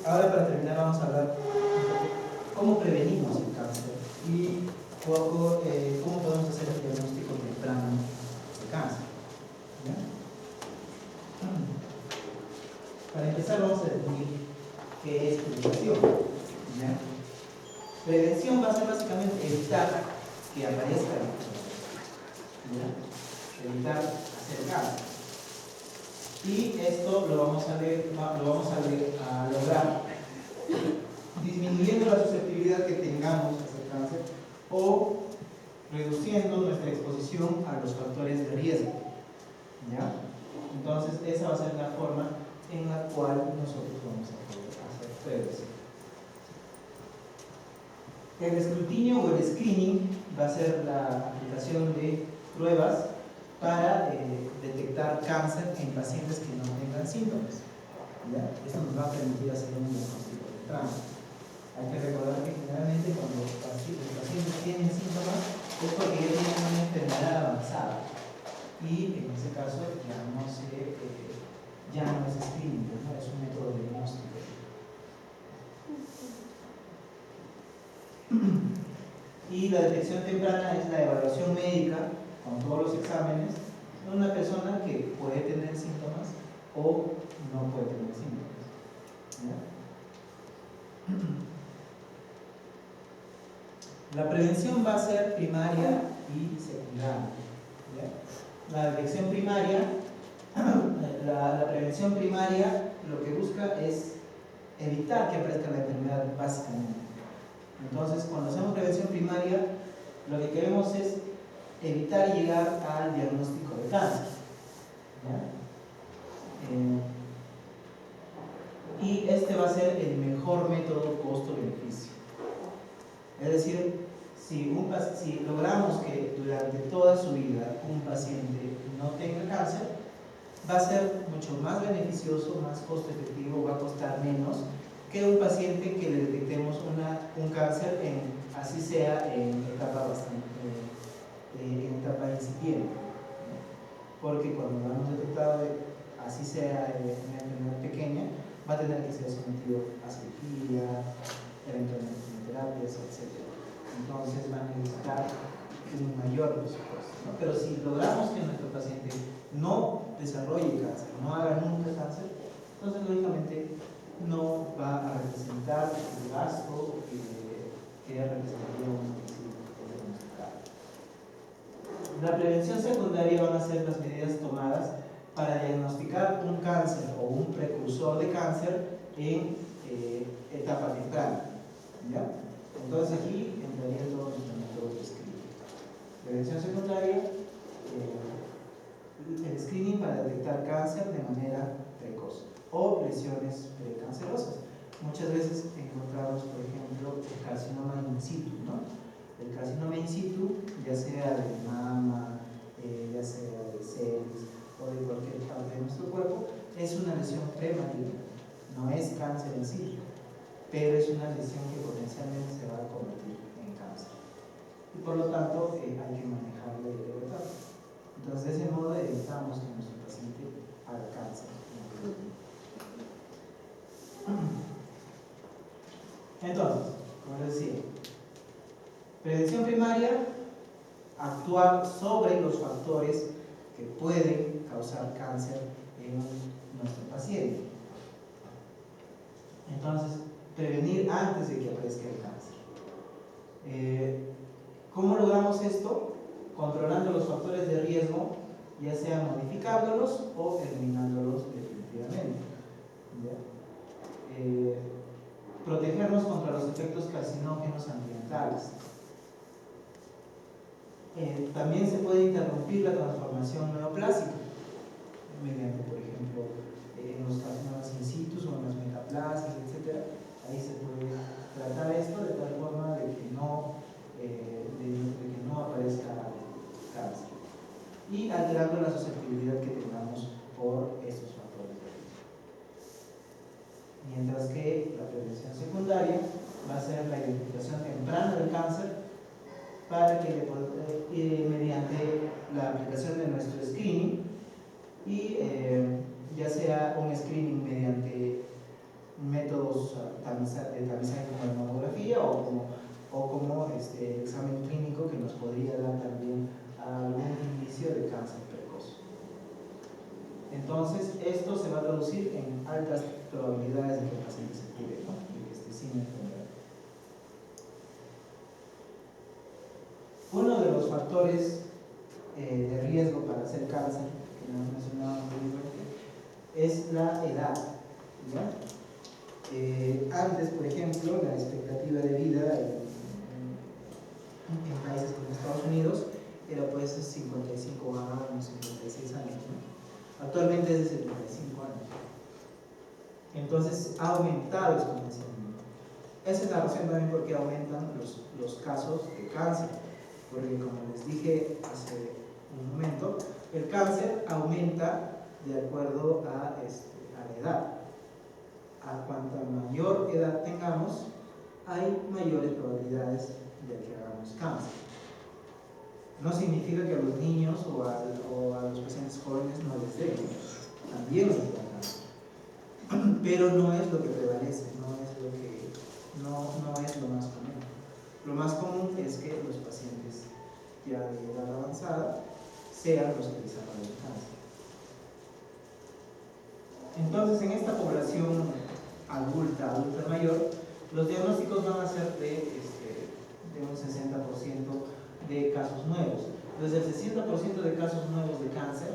Ahora, para terminar, vamos a hablar cómo prevenimos el cáncer y poco cómo podemos hacer el diagnóstico temprano de cáncer. ¿Ya? Para empezar, vamos a definir qué es prevención. ¿Ya? Prevención va a ser básicamente evitar que aparezca la enfermedad, evitar hacer cáncer. Y esto lo vamos a lograr disminuyendo la susceptibilidad que tengamos a hacer cáncer o reduciendo nuestra exposición a los factores de riesgo. ¿Ya? Entonces, esa va a ser la forma en la cual nosotros vamos a poder hacer prevención. El escrutinio o el screening va a ser la aplicación de pruebas para detectar cáncer en pacientes que no tengan síntomas. ¿Ya? Esto nos va a permitir hacer un diagnóstico temprano. Hay que recordar que generalmente cuando los pacientes tienen síntomas es porque ya tienen una enfermedad avanzada y en ese caso ya no es screening, ¿no? Es un método de diagnóstico. Y la detección temprana es la evaluación médica con todos los exámenes de una persona que puede tener síntomas o no puede tener síntomas. ¿Ya? La prevención va a ser primaria y secundaria. ¿Ya? La detección primaria, la prevención primaria lo que busca es evitar que aparezca la enfermedad básicamente. Entonces, cuando hacemos prevención primaria, lo que queremos es evitar llegar al diagnóstico de cáncer. ¿Ya? Y este va a ser el mejor método costo-beneficio. Es decir, si logramos que durante toda su vida un paciente no tenga cáncer, va a ser mucho más beneficioso, más costo efectivo, va a costar menos que un paciente que le detectemos un cáncer así sea en etapa incipiente. Porque cuando lo hemos detectado, así sea en una enfermedad pequeña, va a tener que ser sometido a cirugía, eventualmente quimioterapias, etc. Entonces va a necesitar un mayor presupuesto, ¿no? Pero si logramos que nuestro paciente no desarrolle cáncer, no haga nunca cáncer, entonces lógicamente no va a representar el gasto que representaría un suicidio diagnosticado. La prevención secundaria van a ser las medidas tomadas para diagnosticar un cáncer o un precursor de cáncer en etapa temprana. ¿Ya? Entonces aquí entraría todos los métodos de screening. Prevención secundaria, el screening para detectar cáncer de manera precoz o lesiones precancerosas. Muchas veces encontramos, por ejemplo, el carcinoma in situ, ¿no? El carcinoma in situ, ya sea de mama, ya sea de senos o de cualquier parte de nuestro cuerpo, es una lesión premaligna, no es cáncer en situ, pero es una lesión que potencialmente se va a convertir en cáncer. Y por lo tanto, hay que manejarlo y evitarlo. Entonces, de ese modo, evitamos que nuestro paciente haga cáncer. Entonces, como les decía, prevención primaria, actuar sobre los factores que pueden causar cáncer en nuestro paciente. Entonces, prevenir antes de que aparezca el cáncer. ¿Cómo logramos esto? Controlando los factores de riesgo, ya sea modificándolos o eliminándolos definitivamente. Protegernos contra los efectos carcinógenos ambientales. También se puede interrumpir la transformación neoplásica mediante, por ejemplo, en los carcinomas in situ o en las metaplasias, etc. Ahí se puede tratar esto de tal forma de que no aparezca cáncer y alterando la susceptibilidad que tengamos por estos factores de riesgo. Mientras que la prevención secundaria va a ser la identificación temprana del cáncer para que mediante la aplicación de nuestro screening y ya sea un screening mediante métodos de tamizaje como la mamografía o como el examen clínico que nos podría dar también algún indicio de cáncer precoz. Entonces, esto se va a traducir en altas probabilidades de que el paciente se cure, ¿no? De que esté sin enfermedad. Uno de los factores de riesgo para hacer cáncer, que hemos mencionado anteriormente, es la edad, ¿ya? Antes, por ejemplo, la expectativa de vida en países como Estados Unidos era pues 55 años, 56 años, ¿no? Actualmente es de 75 años. Entonces ha aumentado exponencialmente. Esa es la razón también por qué aumentan los casos de cáncer, porque como les dije hace un momento, el cáncer aumenta de acuerdo a la edad. A cuanta mayor edad tengamos, hay mayores probabilidades de que hagamos cáncer. No significa que a los niños o a los pacientes jóvenes no les dé, también les da cáncer, pero no es lo que prevalece, no es lo más común. Lo más común es que los pacientes ya de edad avanzada sean los que desarrollen cáncer. Entonces, en esta población adulta mayor, los diagnósticos van a ser de un 60% de casos nuevos. Entonces, el 60% de casos nuevos de cáncer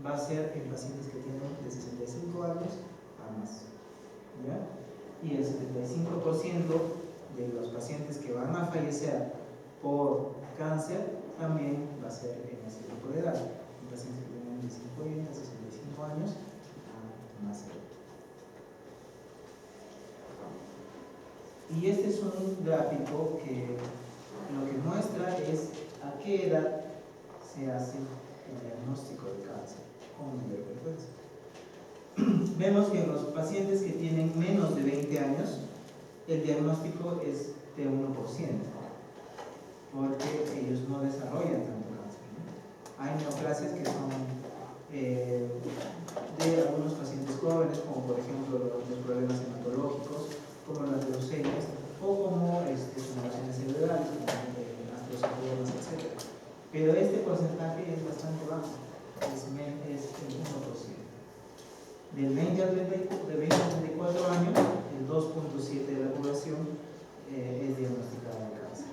va a ser en pacientes que tienen de 65 años a más, ¿ya? Y el 75% de los pacientes que van a fallecer por cáncer también va a ser en ese grupo de edad, en pacientes que tienen de 50 a 65 años a más edad. Y este es un gráfico que lo que muestra es a qué edad se hace el diagnóstico de cáncer con mayor frecuencia. Vemos que en los pacientes que tienen menos de 20 años, el diagnóstico es de 1%, porque ellos no desarrollan tanto cáncer, ¿no? Hay neoplasias que son de algunos pacientes jóvenes, como por ejemplo los problemas hematológicos, como las leucemias, o como tumoraciones cerebrales, como astrosarcomas, etc. Pero este porcentaje es bastante bajo, es el 1%. Del 20 a 34 años, el 2.7% de la población es diagnosticada de cáncer.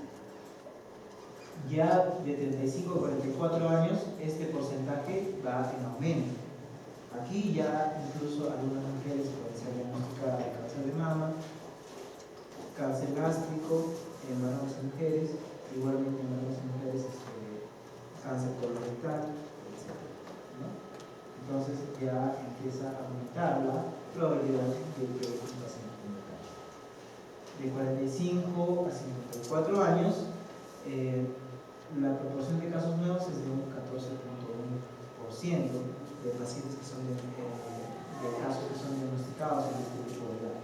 Ya de 35 a 44 años, este porcentaje va en aumento. Aquí ya incluso algunas mujeres pueden ser diagnosticadas de cáncer de mama, cáncer gástrico en varones y mujeres, igualmente en varones y mujeres cáncer colorectal, etc., ¿no? Entonces ya empieza a aumentar la probabilidad de que un paciente tenga cáncer. De 45 a 54 años, la proporción de casos nuevos es de un 14.1% de pacientes que son de casos que son diagnosticados en este grupo de edad.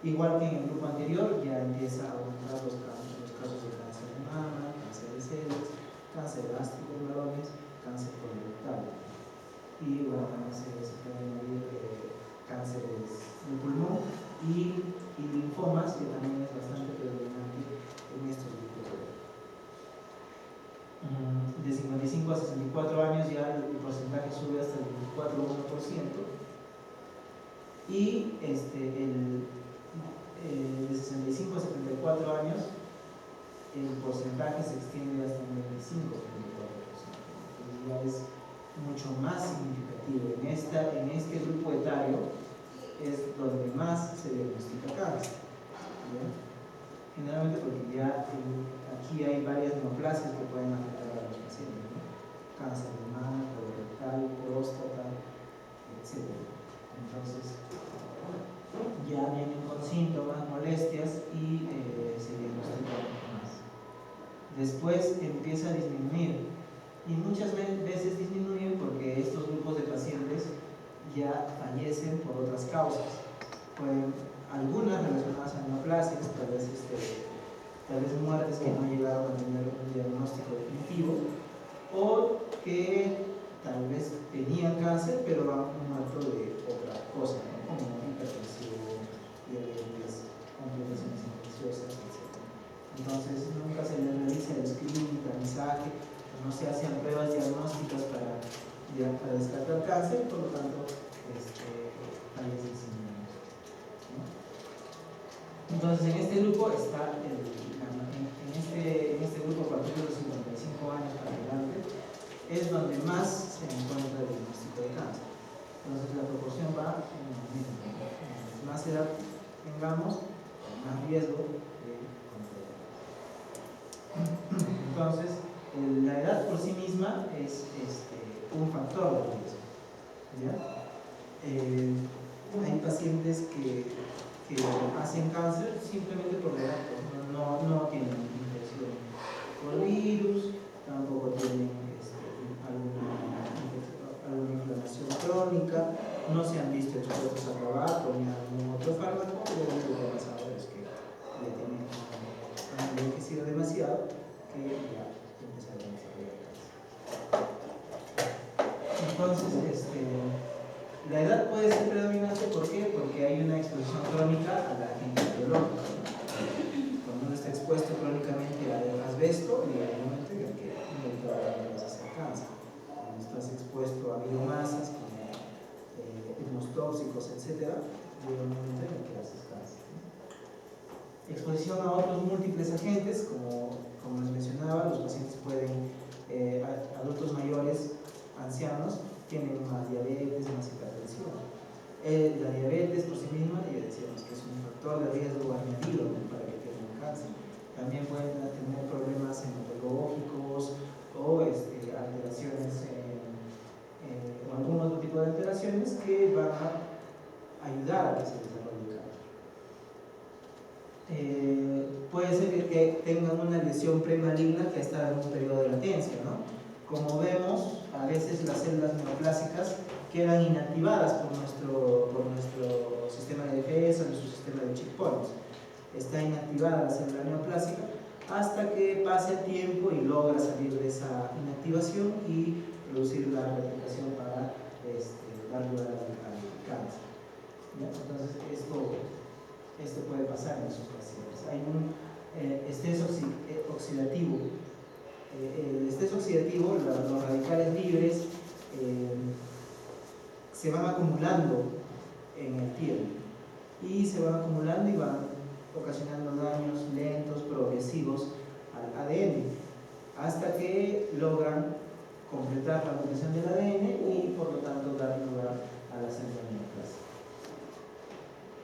Igual que en el grupo anterior, ya empieza a aumentar los casos de cáncer de mama, cáncer de senos, cáncer gástrico en varones, cáncer colorectal. Y bueno, también se pueden medir cánceres de pulmón y linfomas, que también es bastante predominante en estos grupos de edad. De 55 a 64 años ya el porcentaje sube hasta el 24.1%. Y de 65 a 74 años el porcentaje se extiende hasta un 25.4%. Entonces ya es mucho más significativo. En este grupo etario es donde más se diagnostica cáncer, ¿ya? Generalmente porque ya aquí hay varias neoplasias que pueden afectar a los pacientes, ¿no? Cáncer de mama, colorectal, próstata, etc. Entonces ya vienen con síntomas, molestias y se diagnostican más. Después empieza a disminuir y muchas veces disminuyen porque estos grupos de pacientes ya fallecen por otras causas. Pueden algunas relacionadas a neoplasias, tal vez muertes que no llegaron a tener un diagnóstico definitivo, o que tal vez tenían cáncer pero han muerto de otra cosa, ¿no? Como hipertensión, Entonces, en este grupo está, en este grupo a partir de los 55 años para adelante, es donde más se encuentra el diagnóstico de cáncer. Entonces, la proporción va en aumento. Mientras más edad tengamos, más riesgo de contraer. Entonces, la edad por sí misma es un factor de riesgo. ¿Ya? Hay pacientes que hacen cáncer simplemente por la edad, no tienen infección por virus, tampoco tienen alguna inflamación crónica, no se han visto expuestos a tabaco ni a algún otro fármaco, pero lo que ha pasado es que ya han envejecido demasiado que ya empezaron a desarrollar cáncer. Entonces, la edad puede ser predominante, ¿por qué? Porque hay una exposición crónica a la agente biológica. Cuando uno está expuesto crónicamente al asbesto, obviamente que no vas a hacer cáncer. Cuando estás expuesto a biomasas como humos tóxicos, etc., obviamente que haces cáncer. Exposición a otros múltiples agentes, como les mencionaba, los pacientes pueden, adultos mayores, ancianos, tienen más diabetes, más hipertensión. La diabetes por sí misma, ya decíamos que es un factor de riesgo añadido para que tengan cáncer. También pueden tener problemas hematológicos o alteraciones o algún otro tipo de alteraciones que van a ayudar a que se desarrolle el cáncer. Puede ser que tengan una lesión premaligna que está en un periodo de latencia, ¿no? Como vemos, a veces las células neoplásicas quedan inactivadas por nuestro sistema de defensa, nuestro sistema de checkpoints. Está inactivada la célula neoplásica hasta que pase el tiempo y logra salir de esa inactivación y producir la replicación para dar lugar al cáncer. ¿Ya? Entonces, esto puede pasar en esos pacientes. Hay un estrés oxidativo. El estrés oxidativo, los radicales libres se van acumulando en el tiempo y se van acumulando y van ocasionando daños lentos, progresivos al ADN hasta que logran completar la duplicación del ADN y por lo tanto dar lugar a la célula neoplásica.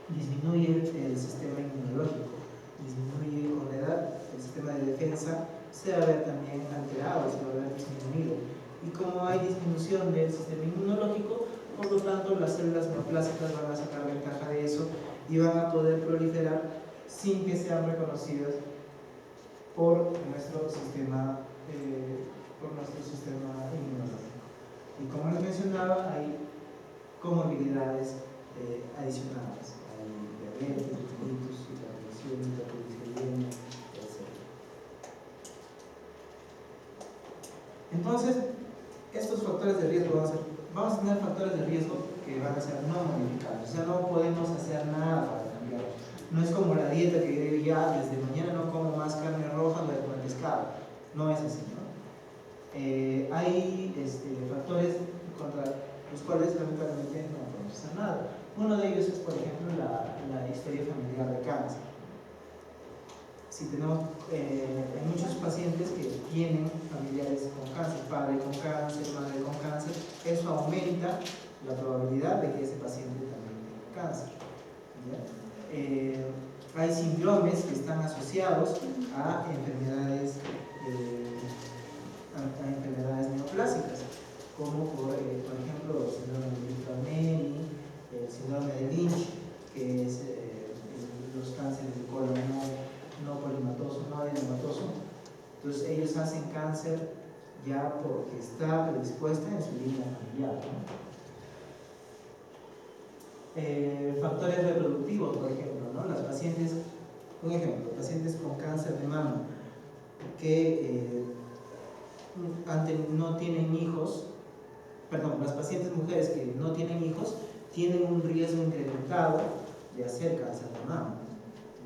Disminuye el sistema inmunológico, disminuye con la edad, el sistema de defensa se va a ver también alterado, se va a ver disminuido. Y como hay disminución del sistema inmunológico, por lo tanto las células neoplásicas van a sacar ventaja de eso y van a poder proliferar sin que sean reconocidas por nuestro sistema inmunológico. Y como les mencionaba, hay comorbilidades adicionales. Hay diabetes, mellitus, hipertensión, hipertriglicemia, etc. Entonces, estos factores de riesgo vamos a tener factores de riesgo que van a ser no modificables, o sea, no podemos hacer nada para cambiarlos. No es como la dieta que yo digo ya, desde mañana no como más carne roja, voy a comer pescado. No es así, ¿no? Hay factores contra los cuales lamentablemente no podemos hacer nada. Uno de ellos es, por ejemplo, la historia familiar de cáncer. Si tenemos, hay muchos pacientes que tienen familiares con cáncer, padre con cáncer, madre con cáncer, eso aumenta la probabilidad de que ese paciente también tenga cáncer. Hay síndromes que están asociados a enfermedades neoplásicas, como por ejemplo el síndrome de Linfranelli, el síndrome de Lynch, que es los cánceres de colon no polimatoso, no adenomatoso. Entonces ellos hacen cáncer ya porque está predispuesta en su línea familiar, ¿no? Factores reproductivos, por ejemplo, ¿no? Las pacientes, un ejemplo, pacientes con cáncer de mama que no tienen hijos, perdón, las pacientes mujeres que no tienen hijos tienen un riesgo incrementado de hacer cáncer de mama,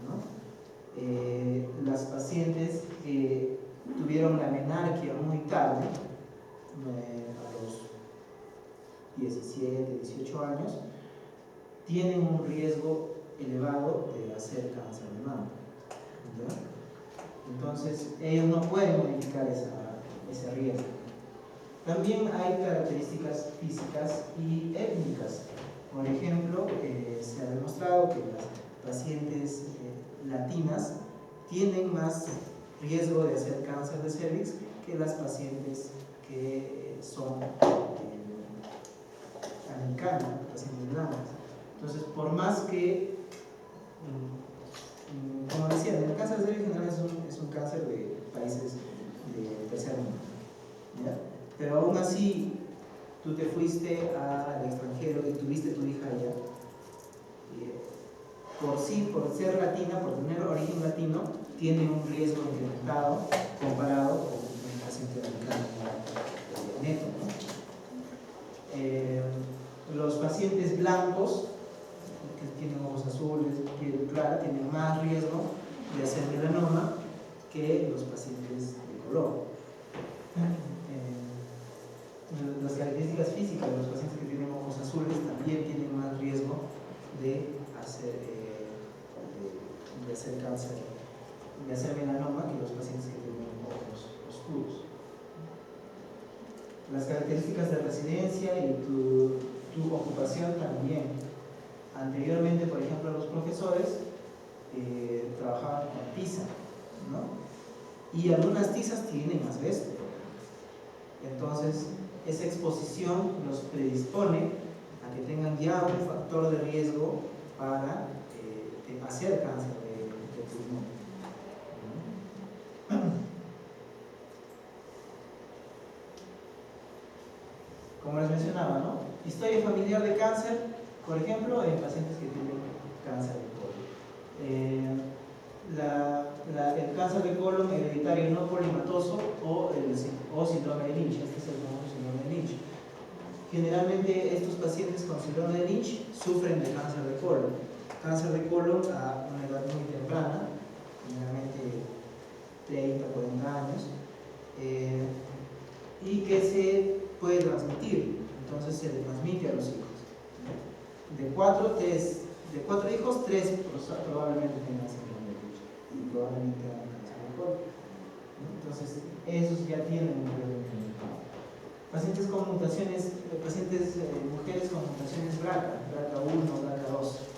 ¿no? Las pacientes que tuvieron la menarquia muy tarde, a los 17, 18 años, tienen un riesgo elevado de hacer cáncer de mama, ¿ya? Entonces ellos no pueden modificar ese riesgo. También hay características físicas y étnicas. Por ejemplo, se ha demostrado que las pacientes latinas tienen más riesgo de hacer cáncer de cervix que las pacientes que son americanas, pacientes blancas. Entonces, por más que, como decía, el cáncer de cervix en general es un cáncer de países de tercer mundo, ¿ya? Pero aún así, tú te fuiste al extranjero y tuviste tu hija allá, por ser latina, por tener origen latino, tiene un riesgo incrementado comparado con un paciente americano neto, ¿no? Los pacientes blancos, que tienen ojos azules, piel clara, tienen más riesgo de hacer melanoma que los pacientes de color. Las características físicas de los pacientes que tienen ojos azules también tienen más riesgo de hacer cáncer, de hacer melanoma que los pacientes que tienen ojos oscuros. Las características de residencia y tu ocupación también. Anteriormente, por ejemplo, los profesores trabajaban con tiza, ¿no? Y algunas tizas tienen asbesto. Entonces, esa exposición los predispone a que tengan ya un factor de riesgo para hacer cáncer de pulmón. Como les mencionaba, ¿no? Historia familiar de cáncer, por ejemplo, en pacientes que tienen cáncer de colon. El cáncer de colon hereditario no polimatoso o síndrome de Lynch, este es el famoso síndrome de Lynch. Generalmente estos pacientes con síndrome de Lynch sufren de cáncer de colon. Cáncer de colon a una edad muy temprana, generalmente 30, 40 años, y que se puede transmitir, entonces se le transmite a los hijos. De 4 hijos, 3 probablemente tengan síndrome de Lynch y probablemente hagan cáncer de colon. Entonces, esos ya tienen un riesgo incrementado. Pacientes con mutaciones, mujeres con mutaciones BRCA1 o BRCA2,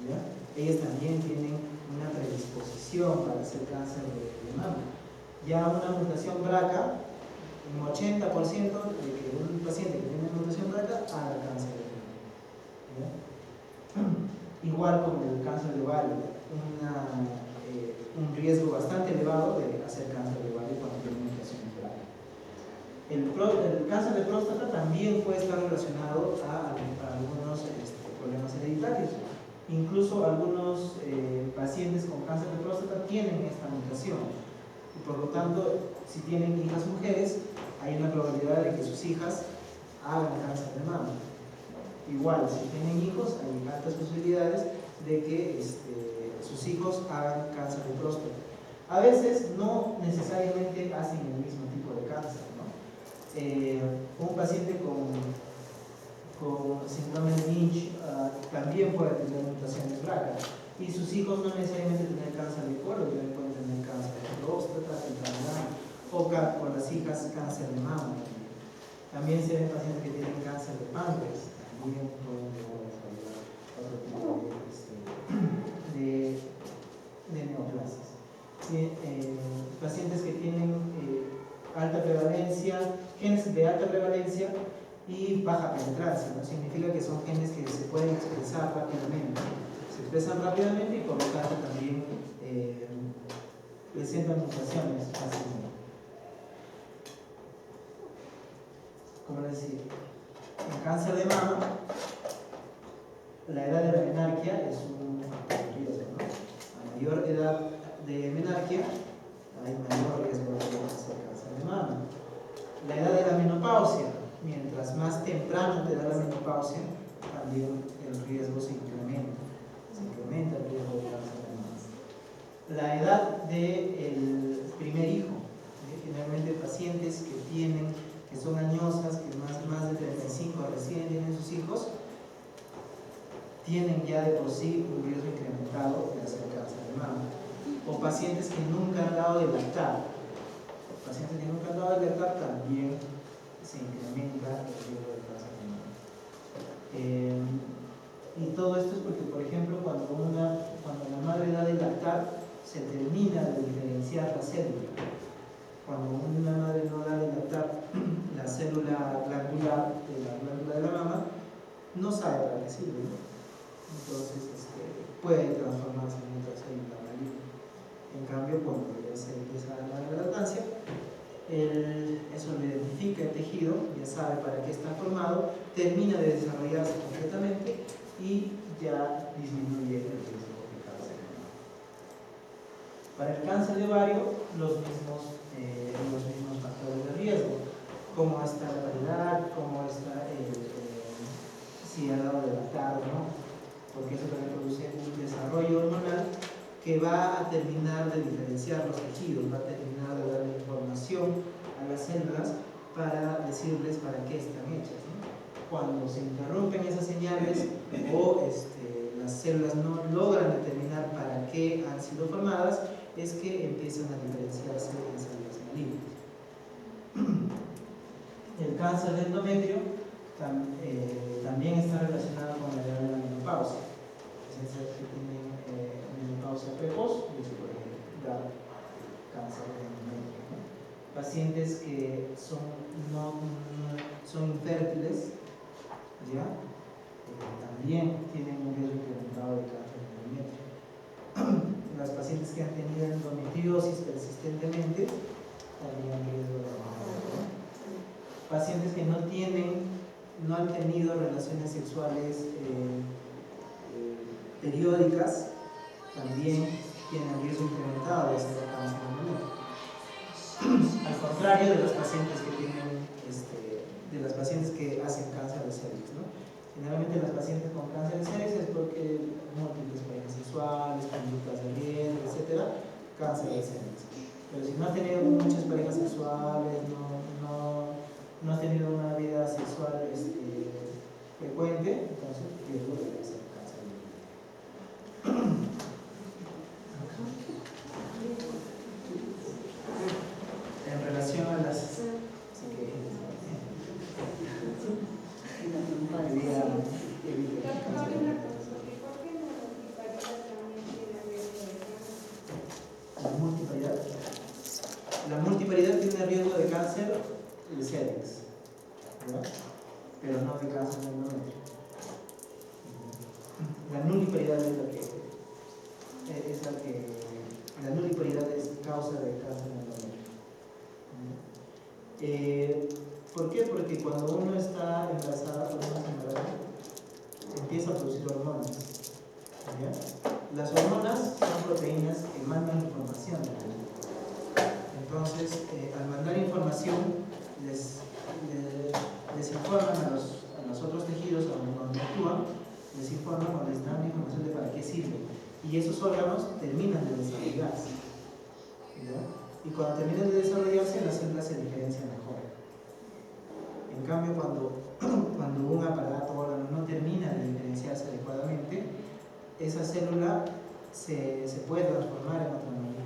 ¿ya? Ellas también tienen una predisposición para hacer cáncer de mama. Ya una mutación BRCA, un 80% de que un paciente que tiene mutación BRCA haga cáncer de mama, ¿ya? Igual con el cáncer de ovario, un riesgo bastante elevado de hacer cáncer de ovario cuando tiene mutación BRCA. El cáncer de próstata también puede estar relacionado a algunos problemas hereditarios. Incluso algunos pacientes con cáncer de próstata tienen esta mutación. Y por lo tanto, si tienen hijas mujeres, hay una probabilidad de que sus hijas hagan cáncer de mama. Igual, si tienen hijos, hay altas posibilidades de que sus hijos hagan cáncer de próstata. A veces no necesariamente hacen el mismo tipo de cáncer, ¿no? Un paciente con síndrome de Lynch también puede tener mutaciones BRCA y sus hijos no necesariamente tener cáncer de colon, pueden tener cáncer de próstata, o las hijas cáncer de mama. También se ven pacientes que tienen cáncer de páncreas, también pueden desarrollar otro tipo de neoplasias. Pacientes que tienen alta prevalencia, genes de alta prevalencia y baja penetrancia, ¿no? Significa que son genes que se pueden expresar rápidamente, se expresan rápidamente y por lo tanto también presentan mutaciones fácilmente. Como les decía, en cáncer de mama, la edad de la menarquia es un factor de riesgo, ¿no? A mayor edad de menarquia, hay mayor riesgo de hacer cáncer de mama. La edad de la menopausia, mientras más temprano te da la menopausia, también el riesgo se incrementa el riesgo de cáncer de mama. La edad del primer hijo, generalmente pacientes que son añosas, que más de 35 recién tienen sus hijos, tienen ya de por sí un riesgo incrementado pacientes que nunca han dado de lactar. Pacientes que nunca han dado de lactar también se incrementa el riesgo de cáncer de mama. Y todo esto es porque, por ejemplo, cuando la madre da de lactar, se termina de diferenciar la célula. Cuando una madre no da de lactar, la célula glandular de la glándula de la mama no sabe para qué sirve, ¿no? Entonces puede transformarse en otra célula maligna. En cambio, cuando ya se empieza a dar la lactancia, eso lo identifica el tejido, ya sabe para qué está formado, termina de desarrollarse completamente y ya disminuye el riesgo de cáncer de mama. Para el cáncer de ovario, los mismos factores de riesgo, cómo está la paridad, cómo está si ha dado de lactar o no, porque eso también produce un desarrollo hormonal que va a terminar de diferenciar los tejidos, va a terminar de dar información a las células para decirles para qué están hechas, ¿no? Cuando se interrumpen esas señales o las células no logran determinar para qué han sido formadas, es que empiezan a diferenciarse en células malignas. El cáncer de endometrio también está relacionado con la edad de la menopausia. Pacientes que tienen menopausia precoz les puede dar cáncer de endometrio, ¿no? Pacientes que son infértiles, ¿ya? También tienen un riesgo incrementado de cáncer de endometrio. Las pacientes que han tenido endometriosis persistentemente también han riesgo de endometriosis, ¿no? Pacientes que no han tenido relaciones sexuales periódicas también tienen riesgo incrementado de hacer cáncer de endometrio. Al contrario de las pacientes que hacen cáncer de cervix, ¿no? Generalmente las pacientes con cáncer de cervix es porque múltiples parejas sexuales, conductas de riesgo, etcétera, cáncer de cervix. Pero si no ha tenido muchas parejas sexuales, no ha tenido una vida sexual frecuente, entonces riesgo de hacer cáncer de endometrio. En relación a las la multiparidad tiene riesgo de cáncer de cervix, ¿verdad? Pero no de cáncer de endometrio. La nuliparidad la nuliparidad es causa de cáncer de endometrio. ¿Por qué? Porque cuando uno está embarazada por una embarazo, empieza a producir hormonas, ¿ya? Las hormonas son proteínas que mandan información. Entonces, al mandar información, les informan a los otros tejidos donde actúan, les informan o les dan información de para qué sirven. Y esos órganos terminan de desarrollarse, ¿ya? Y cuando terminan de desarrollarse, las células se diferencian mejor. En cambio, cuando un aparato o órgano no termina de diferenciarse adecuadamente, esa célula se puede transformar en otra maligna.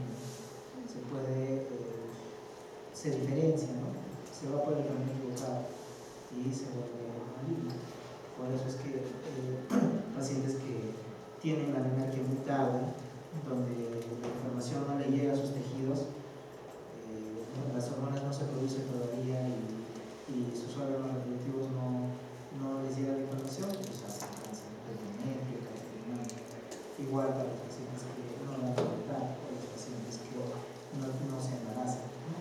Se diferencia, ¿no? Se va por el camino equivocado y se vuelve maligna. Por eso es que pacientes que tienen la anemia mutada, donde la información no le llega a sus tejidos, las hormonas no se producen todavía y sus órganos reproductivos no les llega la información, pues hacen cáncer de endometrio, cáncer de mama. Igual para los pacientes que no van a tratar o los pacientes que no se embarazan, ¿no?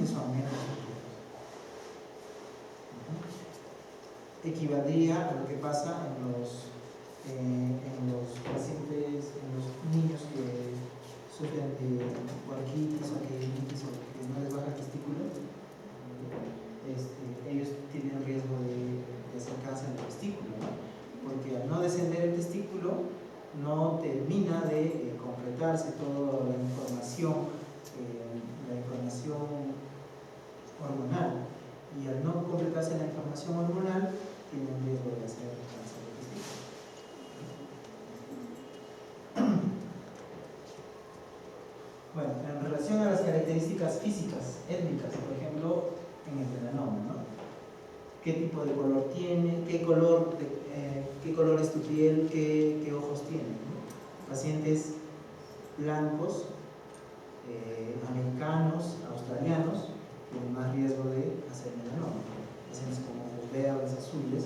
Eso aumenta los riesgos. Equivaldría a lo que pasa en los pacientes, en los niños que sufren de guarquitis o que no les baja el testículo. Ellos tienen riesgo de hacer cáncer del testículo, ¿no? Porque al no descender el testículo no termina de completarse toda la información hormonal, y al no completarse la información hormonal tienen riesgo de hacer cáncer del testículo. Bueno, en relación a las características físicas, étnicas, por ejemplo, en el melanoma, ¿no? ¿Qué tipo de color tiene? ¿Qué color es tu piel? ¿Qué ojos tiene? ¿No? Pacientes blancos, americanos, australianos, tienen más riesgo de hacer melanoma. Pacientes con ojos verdes, azules,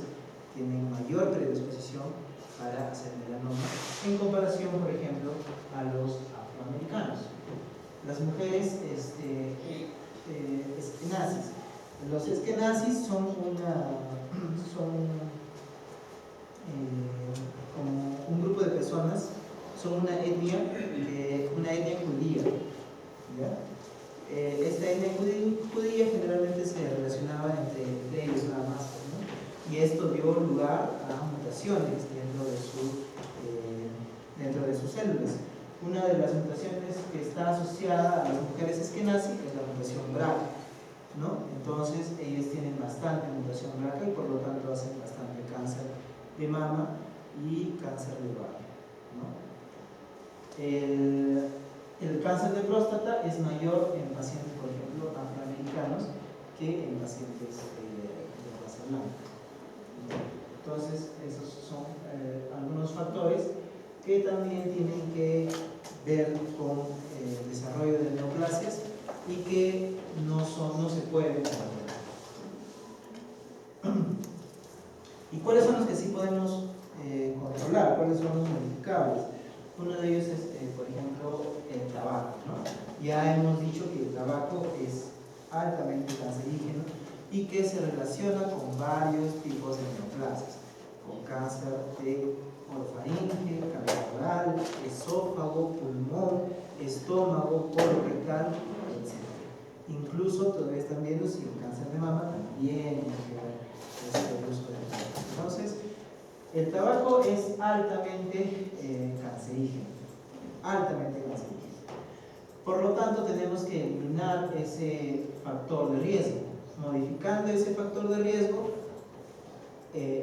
tienen mayor predisposición para hacer melanoma en comparación, por ejemplo, a los afroamericanos. Las mujeres esquenazis. Los esquenazis son como un grupo de personas, son una etnia judía, ¿ya? Esta etnia judía generalmente se relacionaba entre ellos nada más, ¿no? Y esto dio lugar a mutaciones dentro de sus células. Una de las mutaciones que está asociada a las mujeres eskenazi es la mutación BRCA, ¿no? Entonces ellos tienen bastante mutación BRCA y por lo tanto hacen bastante cáncer de mama y cáncer de ovario, ¿no? El cáncer de próstata es mayor en pacientes, por ejemplo, afroamericanos que en pacientes de raza blanca. Entonces, esos son algunos factores que también tienen que ver con el desarrollo de neoplasias y que no se pueden controlar. ¿Y cuáles son los que sí podemos controlar? ¿Cuáles son los modificables? Uno de ellos es, por ejemplo, el tabaco, ¿no? Ya hemos dicho que el tabaco es altamente cancerígeno y que se relaciona con varios tipos de neoplasias, con cáncer de orofaringe, cavidad oral, esófago, pulmón, estómago, colorectal, etc. Incluso todavía están viendo si el cáncer de mama también el uso del tabaco. Entonces, el tabaco es altamente cancerígeno, altamente cancerígeno. Por lo tanto, tenemos que eliminar ese factor de riesgo. Modificando ese factor de riesgo,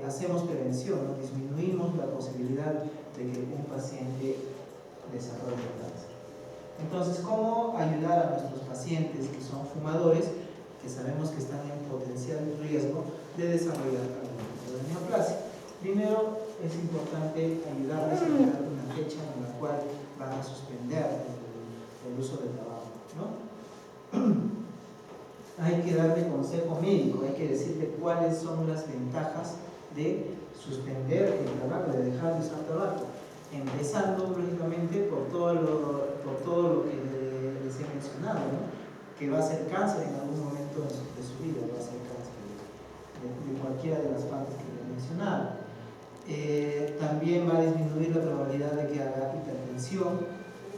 hacemos prevención, ¿no? Disminuimos la posibilidad de que un paciente desarrolle cáncer. Entonces, ¿cómo ayudar a nuestros pacientes que son fumadores, que sabemos que están en potencial riesgo de desarrollar algún tipo de neoplasia? Primero, es importante ayudarles a dar una fecha en la cual van a suspender el uso del tabaco, ¿no? Hay que darle consejo médico, hay que decirle cuáles son las ventajas de suspender el tabaco, de dejar de usar tabaco, empezando lógicamente por todo lo que les he mencionado, ¿no? Que va a ser cáncer en algún momento de su vida, va a ser cáncer de cualquiera de las partes que le he mencionado. También va a disminuir la probabilidad de que haga hipertensión,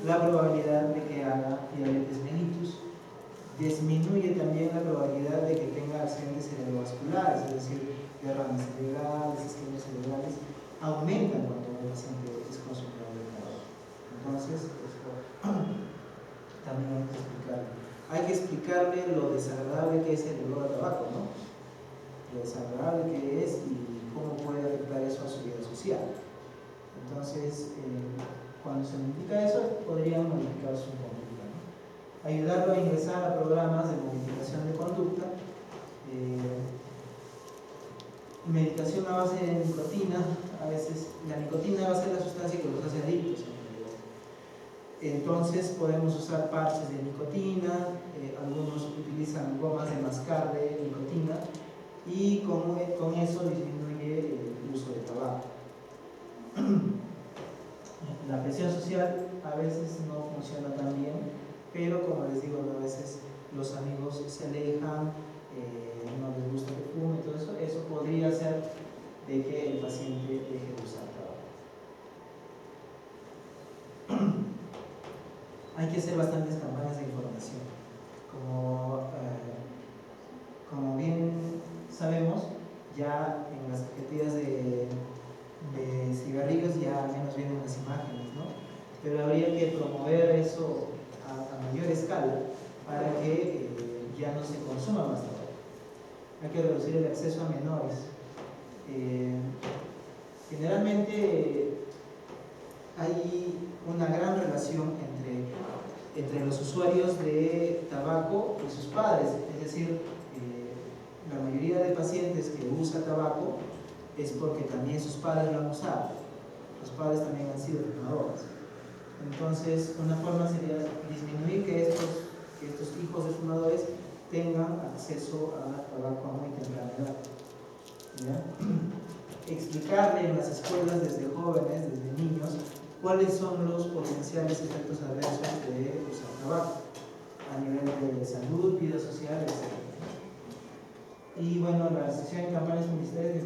la probabilidad de que haga diabetes mellitus, disminuye también la probabilidad de que tenga accidentes cerebrovasculares, es decir, derrames cerebrales, isquemias cerebrales, aumentan cuando el paciente es consumidor de tabaco. Entonces, esto también hay que explicarle. Hay que explicarle lo desagradable que es el olor a tabaco, ¿no? Lo desagradable que es y cómo puede afectar eso a su vida social. Entonces, cuando se indica eso, podrían modificar su conducta, ¿no? Ayudarlo a ingresar a programas de modificación de conducta, medicación a base de nicotina. A veces la nicotina va a ser la sustancia que los hace adictos. Entonces podemos usar parches de nicotina, algunos utilizan gomas de mascar de nicotina y con eso disminuye el uso de tabaco. La presión social a veces no funciona tan bien, pero como les digo, a veces los amigos se alejan, no les gusta que fume, todo eso, eso podría hacer de que el paciente deje de usar tabaco. Hay que hacer bastantes campañas de información. Como bien sabemos, ya en las cajetillas de cigarrillos ya al menos vienen las imágenes, ¿no? Pero habría que promover eso a mayor escala para que ya no se consuma más tabaco. Hay que reducir el acceso a menores. Generalmente hay una gran relación entre entre los usuarios de tabaco y sus padres, es decir, la mayoría de pacientes que usa tabaco es porque también sus padres lo han usado, los padres también han sido fumadores. Entonces, una forma sería disminuir que estos hijos de fumadores tengan acceso a tabaco a muy temprana edad. ¿Ya? Explicarle en las escuelas desde jóvenes, desde niños, cuáles son los potenciales efectos adversos de usar tabaco a nivel de salud, vida social, etc. Y bueno, la sección de campañas publicitarias,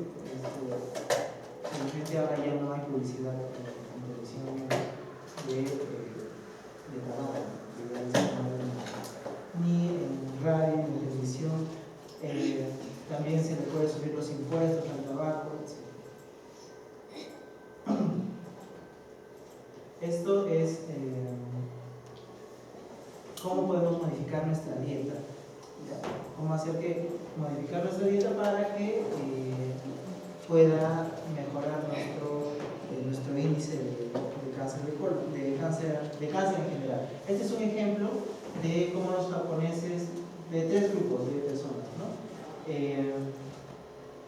realmente ahora ya no hay publicidad en televisión de tabaco, ni en radio, ni en televisión. También se le puede subir los impuestos al tabaco, etc. Esto es cómo podemos modificar nuestra dieta. Cómo hacer que modificar nuestra dieta para que pueda mejorar nuestro índice de cáncer de colon, de cáncer en general. Este es un ejemplo de cómo los japoneses, de tres grupos de personas, ¿no?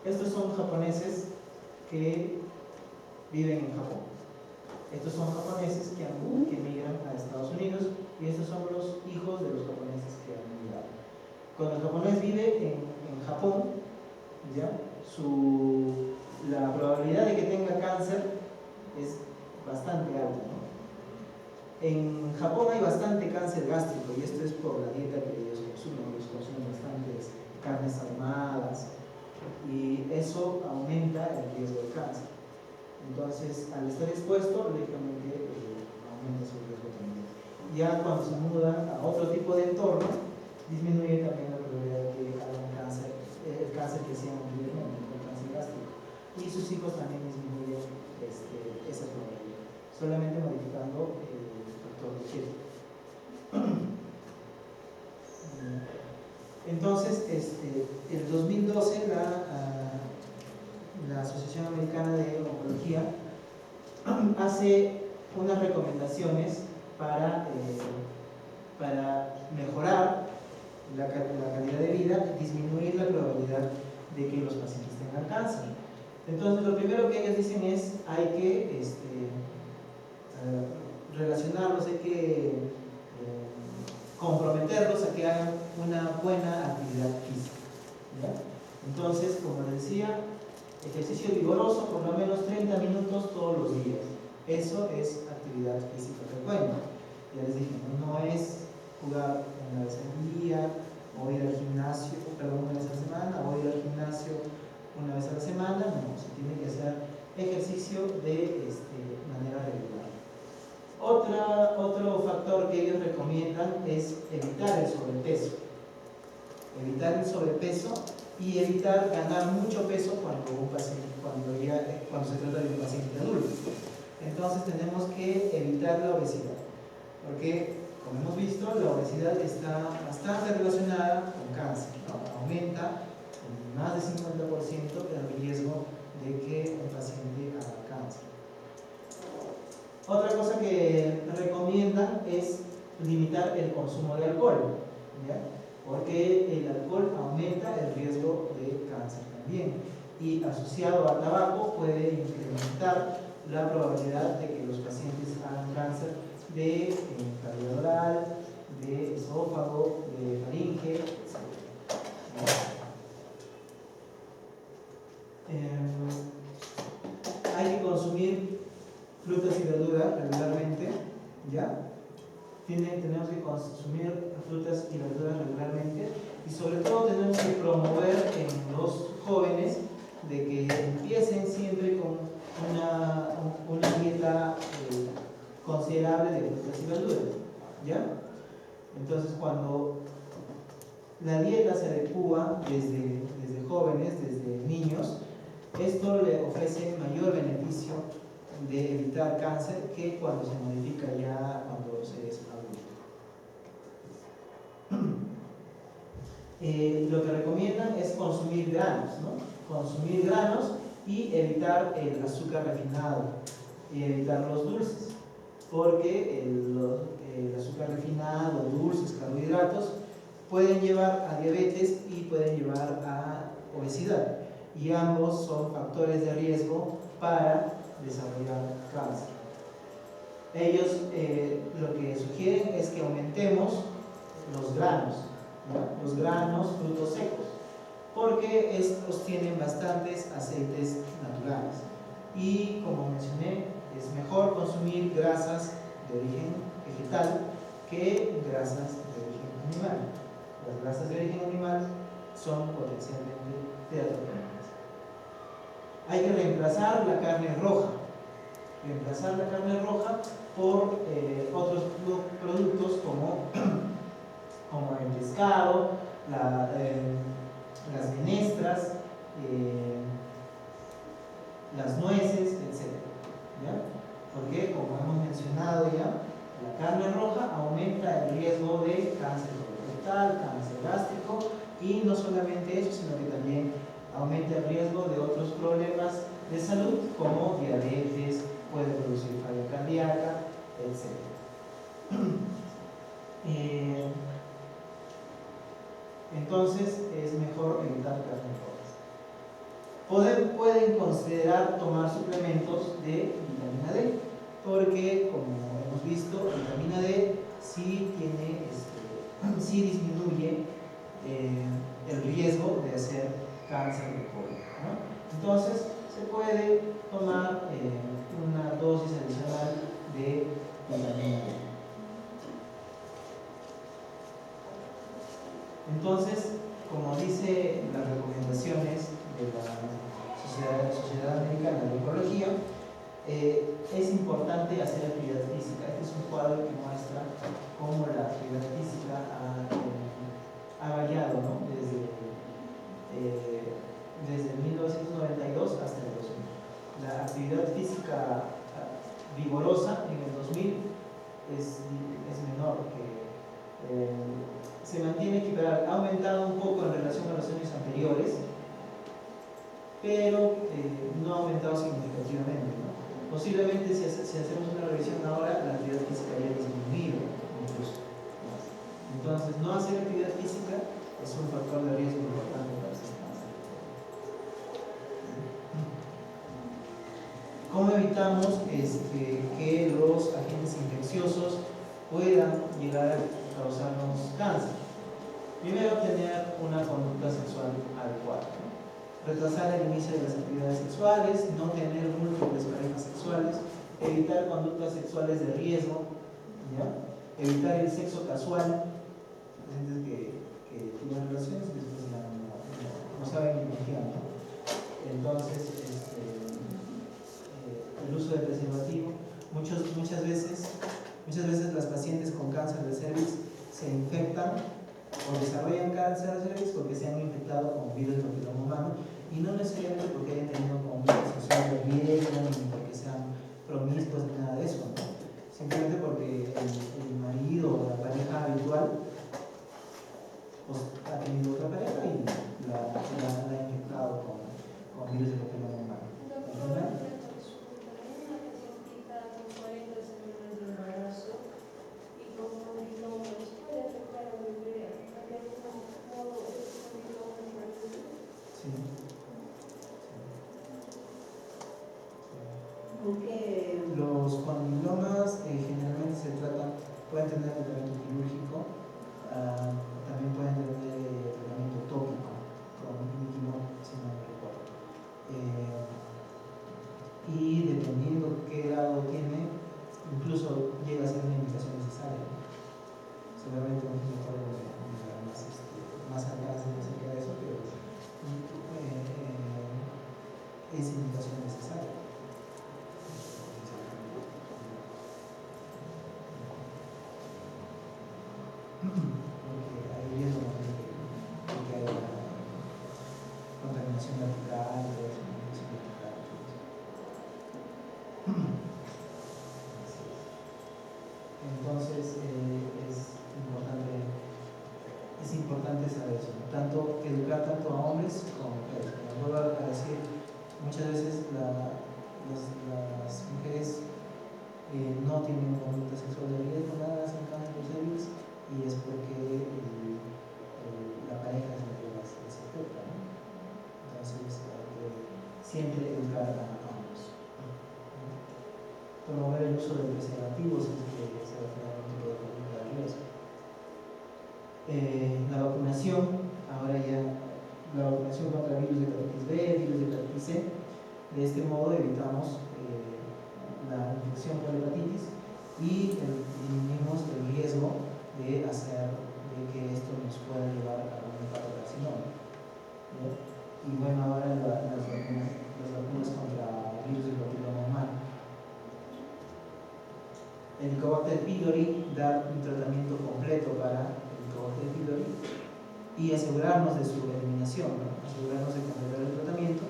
Estos son japoneses que viven en Japón. Estos son japoneses que emigran a Estados Unidos, y estos son los hijos de los japoneses que han emigrado. Cuando el japonés vive en Japón, ¿ya? La probabilidad de que tenga cáncer es bastante alta, ¿no? En Japón hay bastante cáncer gástrico, y esto es por la dieta que ellos consumen. Ellos consumen bastantes carnes ahumadas, y eso aumenta el riesgo de cáncer. Entonces, al estar expuesto, lógicamente aumenta su riesgo también. Ya cuando se mudan a otro tipo de entorno, disminuye también la probabilidad de que haya un cáncer, el cáncer que decíamos anteriormente, el cáncer gástrico. Y sus hijos también disminuyen esa probabilidad, solamente modificando el factor de Child. Entonces, en 2012 la Asociación Americana de Oncología hace unas recomendaciones para mejorar la calidad de vida y disminuir la probabilidad de que los pacientes tengan cáncer. Entonces, lo primero que ellos dicen es hay que relacionarlos, hay que comprometerlos a que hagan una buena actividad física, ¿ya? Entonces, como les decía, ejercicio vigoroso por lo menos 30 minutos todos los días. Eso es actividad física frecuente. Ya les dije, no es jugar una vez al día, o ir al gimnasio, perdón, una vez a la semana, o ir al gimnasio una vez a la semana. No, se tiene que hacer ejercicio de manera regular. Otro factor que ellos recomiendan es evitar el sobrepeso. Evitar el sobrepeso y evitar ganar mucho peso cuando se trata de un paciente adulto. Entonces tenemos que evitar la obesidad, porque, como hemos visto, la obesidad está bastante relacionada con cáncer, ¿no? Aumenta en más de 50% el riesgo de que un paciente haga cáncer. Otra cosa que recomiendan es limitar el consumo de alcohol, ¿ya? Porque el alcohol aumenta el riesgo de cáncer también, y asociado al tabaco puede incrementar la probabilidad de que los pacientes hagan cáncer de cavidad oral, de esófago, de faringe, etc. Hay que consumir frutas y verduras regularmente, ¿ya? Tenemos que consumir frutas y verduras regularmente, y sobre todo tenemos que promover en los jóvenes de que empiecen siempre con una dieta considerable de frutas y verduras, ¿ya? Entonces, cuando la dieta se adecúa desde jóvenes, desde niños, esto le ofrece mayor beneficio de evitar cáncer que cuando se modifica ya cuando se es adulto. Lo que recomiendan es consumir granos, ¿no? Consumir granos y evitar el azúcar refinado y evitar los dulces. porque el azúcar refinado, dulces, carbohidratos pueden llevar a diabetes y pueden llevar a obesidad, y ambos son factores de riesgo para desarrollar cáncer. Ellos lo que sugieren es que aumentemos los granos, ¿no? Los granos, frutos secos, porque estos tienen bastantes aceites naturales, y como mencioné, es mejor consumir grasas de origen vegetal que grasas de origen animal. Las grasas de origen animal son potencialmente teratogénicas. Hay que reemplazar la carne roja, por otros productos como el pescado, las menestras, las nueces, etc. ¿Ya? Porque, como hemos mencionado ya, la carne roja aumenta el riesgo de cáncer colorectal, cáncer gástrico, y no solamente eso, sino que también aumenta el riesgo de otros problemas de salud como diabetes, puede producir falla cardíaca, etc. Entonces es mejor evitar carnes rojas. Pueden considerar tomar suplementos de vitamina D, porque, como hemos visto, vitamina D sí disminuye el riesgo de hacer cáncer de colon, ¿no? Entonces se puede tomar una dosis adicional de vitamina D. Entonces, como dice las recomendaciones de la Sociedad Americana de Oncología, es importante hacer actividad física. Este es un cuadro que muestra cómo la actividad física ha variado, ¿no? Desde 1992 hasta el 2000. La actividad física vigorosa en el 2000 es menor, se mantiene equiparable, ha aumentado un poco en relación a los años anteriores, pero no ha aumentado significativamente, ¿no? Posiblemente si hacemos una revisión ahora, la actividad física haya disminuido incluso más. Entonces, no hacer actividad física es un factor de riesgo importante para hacer cáncer. ¿Cómo evitamos que los agentes infecciosos puedan llegar a causarnos cáncer? Primero, tener una conducta sexual adecuada, ¿no? Retrasar el inicio de las actividades sexuales, no tener múltiples parejas sexuales, evitar conductas sexuales de riesgo, ¿ya? Evitar el sexo casual, pacientes que tienen relaciones y después ya no saben ni por qué, ¿no? Entonces, el uso de preservativo. Muchas veces las pacientes con cáncer de cervix se infectan o desarrollan cáncer de cervix porque se han infectado con virus del papiloma humano, y no necesariamente porque hayan tenido conducta sexual de riesgo, ni porque sean promiscuos, ni nada de eso, ¿no? Simplemente porque el marido o la pareja habitual pues, ha tenido otra pareja y la ha infectado con virus del papiloma humano. ¿Entienden? Los condilomas generalmente pueden tener tratamiento quirúrgico, también pueden tener tratamiento tópico con líquido, si no me recuerdo. Y dependiendo qué grado tiene, incluso llega a ser una indicación necesaria, ¿no? Seguramente no me acuerdo más allá acerca de eso, pero es indicación necesaria. Porque ahí es donde hay contaminación vertical, entonces es importante saber eso, ¿no? Educar tanto a hombres como a mujeres. Como vuelvo a decir, muchas veces las mujeres no tienen conducta sexual de riesgo, nada, hacen cáncer de cervix, y es porque la pareja es la que las afecta, ¿no? Entonces hay que siempre educar a ambos. Promover el uso de preservativos es que sea finalmente puede conducta de riesgo. La vacunación, ahora ya la vacunación contra virus de hepatitis B, virus de hepatitis C. De este modo evitamos la infección por hepatitis y disminuimos el riesgo de que esto nos pueda llevar a un hepatocarcinoma. Y bueno, ahora las vacunas contra virus del papiloma humano. El Helicobacter pylori da un tratamiento completo para el Helicobacter pylori y asegurarnos de su eliminación, ¿no? Asegurarnos de completar el tratamiento,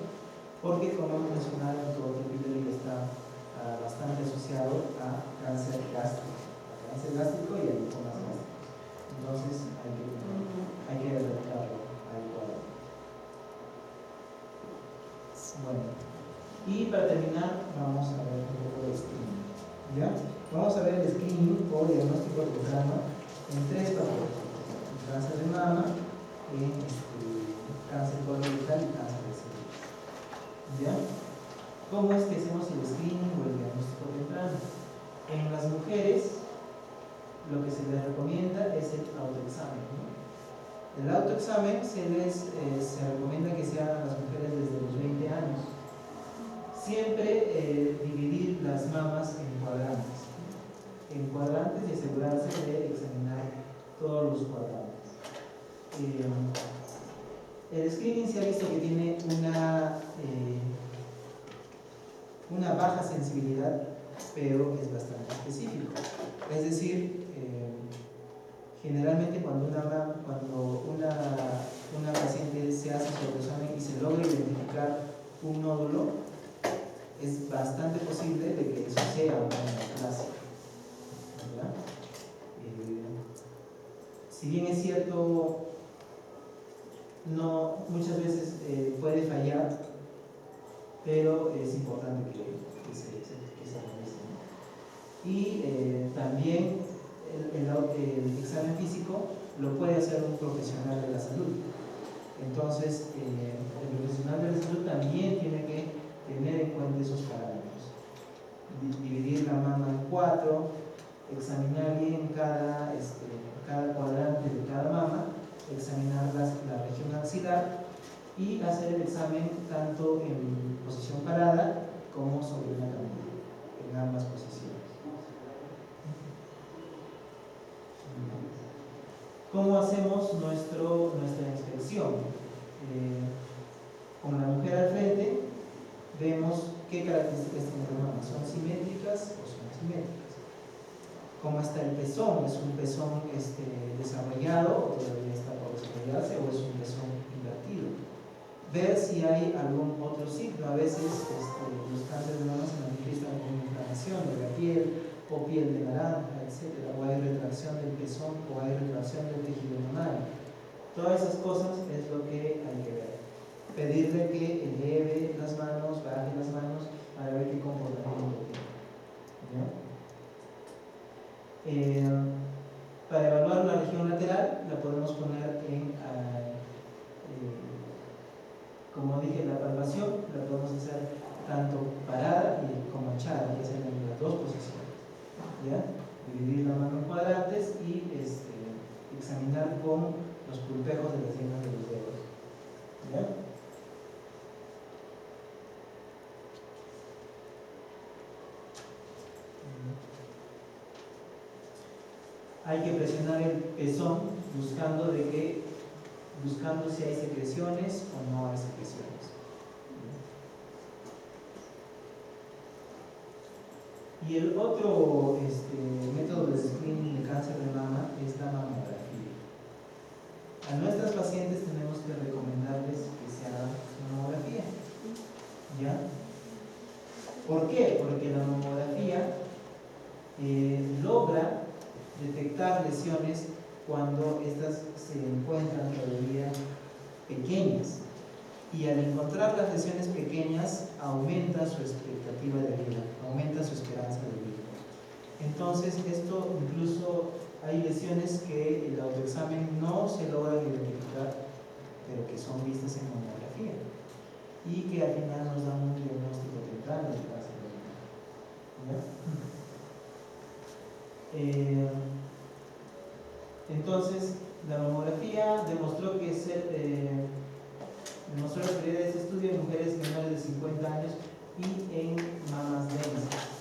porque como hemos mencionado, el Helicobacter pylori está bastante asociado a cáncer gástrico y a linfomas gástricos. Entonces hay que erradicarlo adecuadamente. Bueno, y para terminar vamos a ver un poco de screening, ¿ya? Vamos a ver el screening o diagnóstico temprano en 3 patrones: cáncer de mama, cáncer colorectal y cáncer de cervix. ¿Ya? ¿Cómo es que hacemos el screening o el diagnóstico temprano? En las mujeres lo que se les recomienda es el autoexamen, ¿no? El autoexamen se recomienda que se hagan las mujeres desde los 20 años. Siempre dividir las mamas en cuadrantes y asegurarse de examinar todos los cuadrantes. El screening se ha visto que tiene una baja sensibilidad, pero es bastante específico. Es decir, generalmente cuando una paciente se hace su autoexamen y se logra identificar un nódulo, es bastante posible de que eso sea una neoplasia. Si bien es cierto, muchas veces puede fallar, pero es importante que se realice, ¿no? Y también el examen físico lo puede hacer un profesional de la salud. Entonces, el profesional de la salud también tiene que tener en cuenta esos parámetros. Dividir la mama en 4, examinar bien cada cuadrante de cada mama, examinar la región axilar y hacer el examen tanto en posición parada como sobre una camilla, en ambas posiciones. ¿Cómo hacemos nuestra inspección? Con la mujer al frente vemos qué características tiene la mama. ¿Son simétricas o son asimétricas? ¿Cómo está el pezón? ¿Es un pezón desarrollado o todavía está por desarrollarse, o es un pezón invertido? Ver si hay algún otro signo. A veces los cánceres de mama se manifiestan con inflamación de la piel o piel de naranja, etc. O hay retracción del pezón o hay retracción del tejido mamario. Todas esas cosas es lo que hay que ver. Pedirle que eleve las manos, baje las manos para ver qué comportamiento tiene. ¿Ya? Para evaluar la región lateral la podemos poner como dije, la palpación la podemos hacer tanto parada como echada, ya sea en las 2 posiciones. ¿Ya? Dividir la mano en cuadrantes y examinar con los pulpejos de las yemas de los dedos. ¿Ya? Hay que presionar el pezón buscando si hay secreciones o no hay secreciones. Y el otro método de screening de cáncer de mama es la mamografía. A nuestras pacientes tenemos que recomendarles que se hagan una mamografía. ¿Ya? ¿Por qué? Porque la mamografía logra detectar lesiones cuando estas se encuentran todavía pequeñas, y al encontrar las lesiones pequeñas aumenta su expectativa de vida, aumenta su esperanza de vida. Entonces, esto incluso hay lesiones que el autoexamen no se logra identificar, pero que son vistas en mamografía y que al final nos dan un diagnóstico temprano de cáncer de mama. Entonces, la mamografía demostró que demostró la seguridad de este estudio en mujeres menores de 50 años y en mamas densas.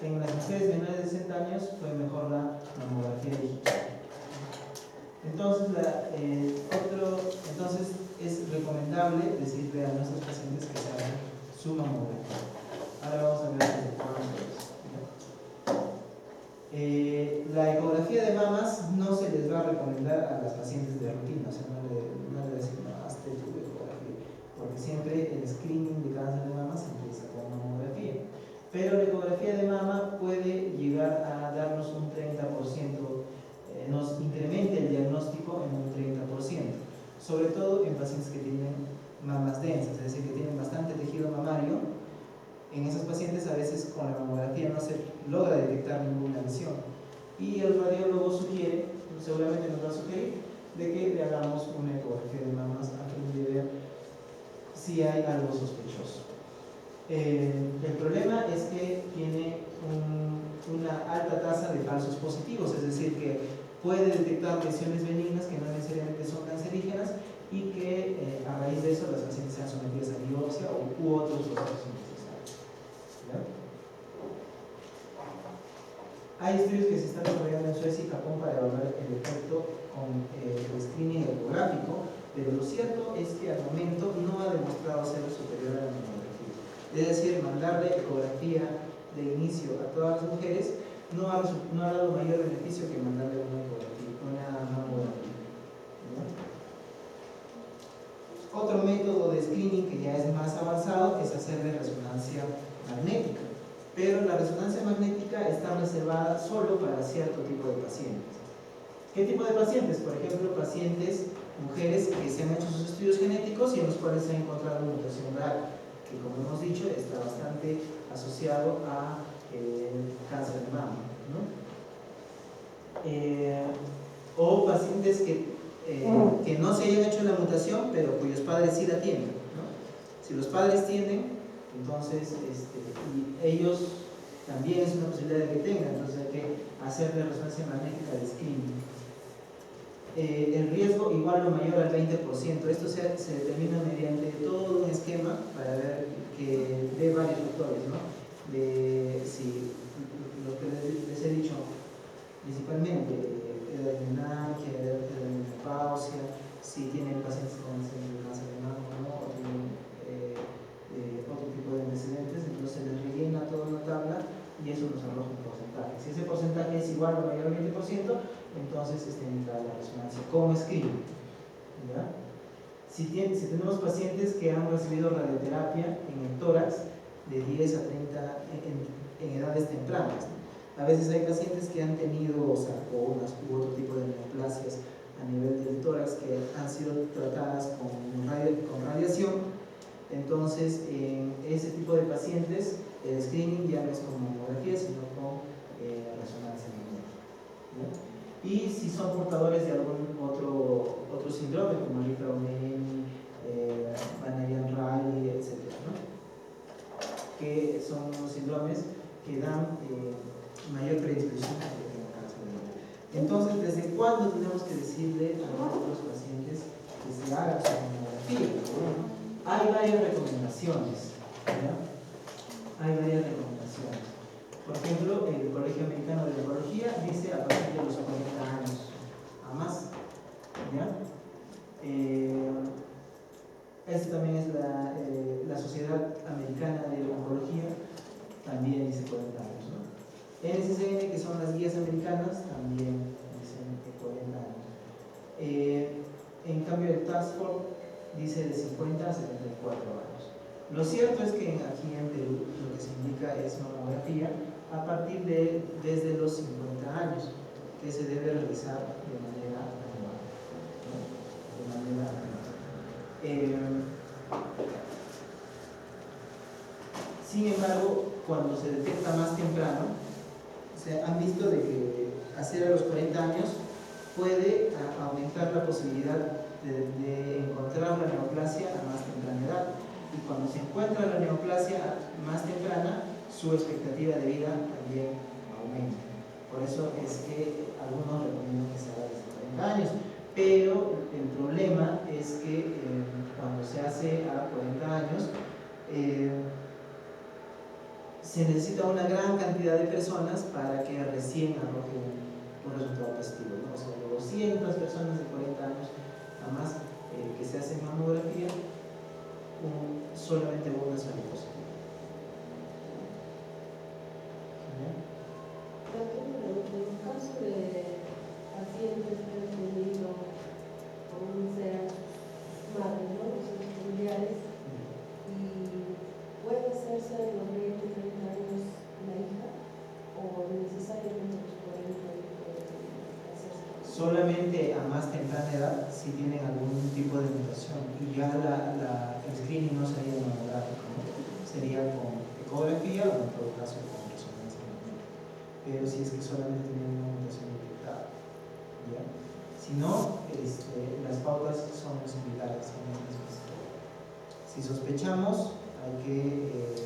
En las mujeres menores de 60 años fue mejor la mamografía digital. Entonces, entonces es recomendable decirle a nuestros pacientes que se hagan su mamografía. Ahora vamos a ver desde cuándo es. La ecografía de mamas no se les va a recomendar a las pacientes de rutina, o sea, no le decimos, no, hazte tu ecografía, porque siempre el screening de cáncer de mama se empieza con mamografía. Pero la ecografía de mama puede llegar a darnos un 30%, nos incrementa el diagnóstico en un 30%, sobre todo en pacientes que tienen mamas densas, es decir, que tienen bastante tejido mamario. En esos pacientes a veces con la mamografía no se logra detectar ninguna lesión y el radiólogo sugiere, seguramente nos va a sugerir, de que le hagamos una ecografía de mamas a fin de ver si hay algo sospechoso. El problema es que tiene una alta tasa de falsos positivos, es decir, que puede detectar lesiones benignas que no necesariamente son cancerígenas y que a raíz de eso las pacientes sean sometidas a biopsia u otros procesos innecesarios. Hay estudios que se están desarrollando en Suecia y Japón para evaluar el efecto con el screening ecográfico, pero lo cierto es que al momento no ha demostrado ser superior a la mamografía. Es decir, mandarle ecografía de inicio a todas las mujeres no ha dado mayor beneficio que mandarle una mamografía. Otro método de screening que ya es más avanzado es hacerle resonancia magnética, pero la resonancia magnética está reservada solo para cierto tipo de pacientes. ¿Qué tipo de pacientes? Por ejemplo, mujeres que se han hecho sus estudios genéticos y en los cuales se ha encontrado una mutación rara, que como hemos dicho está bastante asociado a cáncer de mama, ¿no? O pacientes que no se hayan hecho la mutación pero cuyos padres sí la tienen, ¿no? Si los padres tienen, entonces y ellos también es una posibilidad de que tengan, entonces hay que hacerle resonancia magnética de screening. El riesgo igual o mayor al 20%. Esto se determina mediante todo un esquema para ver que de varios factores, ¿no? Si lo que les he dicho principalmente, edad de menarquia, edad de menopausia, si tienen pacientes con cáncer de mama o no, o tienen otro tipo de antecedentes, entonces les rellena toda una tabla y eso nos arroja un porcentaje. Si ese porcentaje es igual o mayor al 20%, entonces está indicada la resonancia como screening. ¿Ya? Si tenemos pacientes que han recibido radioterapia en el tórax de 10 a 30 en edades tempranas, ¿no? A veces hay pacientes que han tenido sarcomas u otro tipo de neoplasias a nivel del tórax que han sido tratadas con radiación. Entonces, en ese tipo de pacientes, el screening ya no es con mamografía, sino con resonancia magnética. Y si son portadores de algún otro síndrome, como Rifra-Omenni, Van-Ayen-Riley, etc., ¿no? Que son unos síndromes que dan mayor predisposición a que tengan cáncer de mama. Entonces, ¿desde cuándo tenemos que decirle a nuestros pacientes que se haga su mamografía? Hay varias recomendaciones, ¿ya? Hay varias recomendaciones. Por ejemplo, el Colegio Americano de Oncología dice a partir de los 40 años a más, ¿ya? Esta también es la Sociedad Americana de Oncología, también dice 40 años, ¿no? NCCN, que son las guías americanas, también dicen 40 años. En cambio, el Task Force dice de 50 a 74 años. Lo cierto es que aquí en Perú lo que se indica es mamografía a partir desde los 50 años, que se debe realizar de manera anual, ¿no? De manera anual. Sin embargo, cuando se detecta más temprano, han visto de que hacer a los 40 años puede aumentar la posibilidad de encontrar la neoplasia a más temprana edad. Y cuando se encuentra la neoplasia más temprana, su expectativa de vida también aumenta. Por eso es que algunos recomiendan que se haga desde 40 años. Pero el problema es que cuando se hace a 40 años, se necesita una gran cantidad de personas para que recién arroje un resultado positivo, ¿no? O sea, de 200 personas de 40 años a más que se hacen mamografía, solamente una sale positiva. En el caso de pacientes que han tenido, aún sean madres, ¿no? Sus familiares, y puede hacerse a los 20, 30 años la hija, o necesariamente a los 40 hacerse. Solamente a más temprana edad si tienen algún tipo de mutación, y ya el screening no sería mamográfico, ¿no? Sería con ecografía o en todo caso con resonancia magnética. Pero si es que solamente tienen una mutación detectada, ¿ya? Si no, las pautas son similares, son las mismas. Si sospechamos, hay que,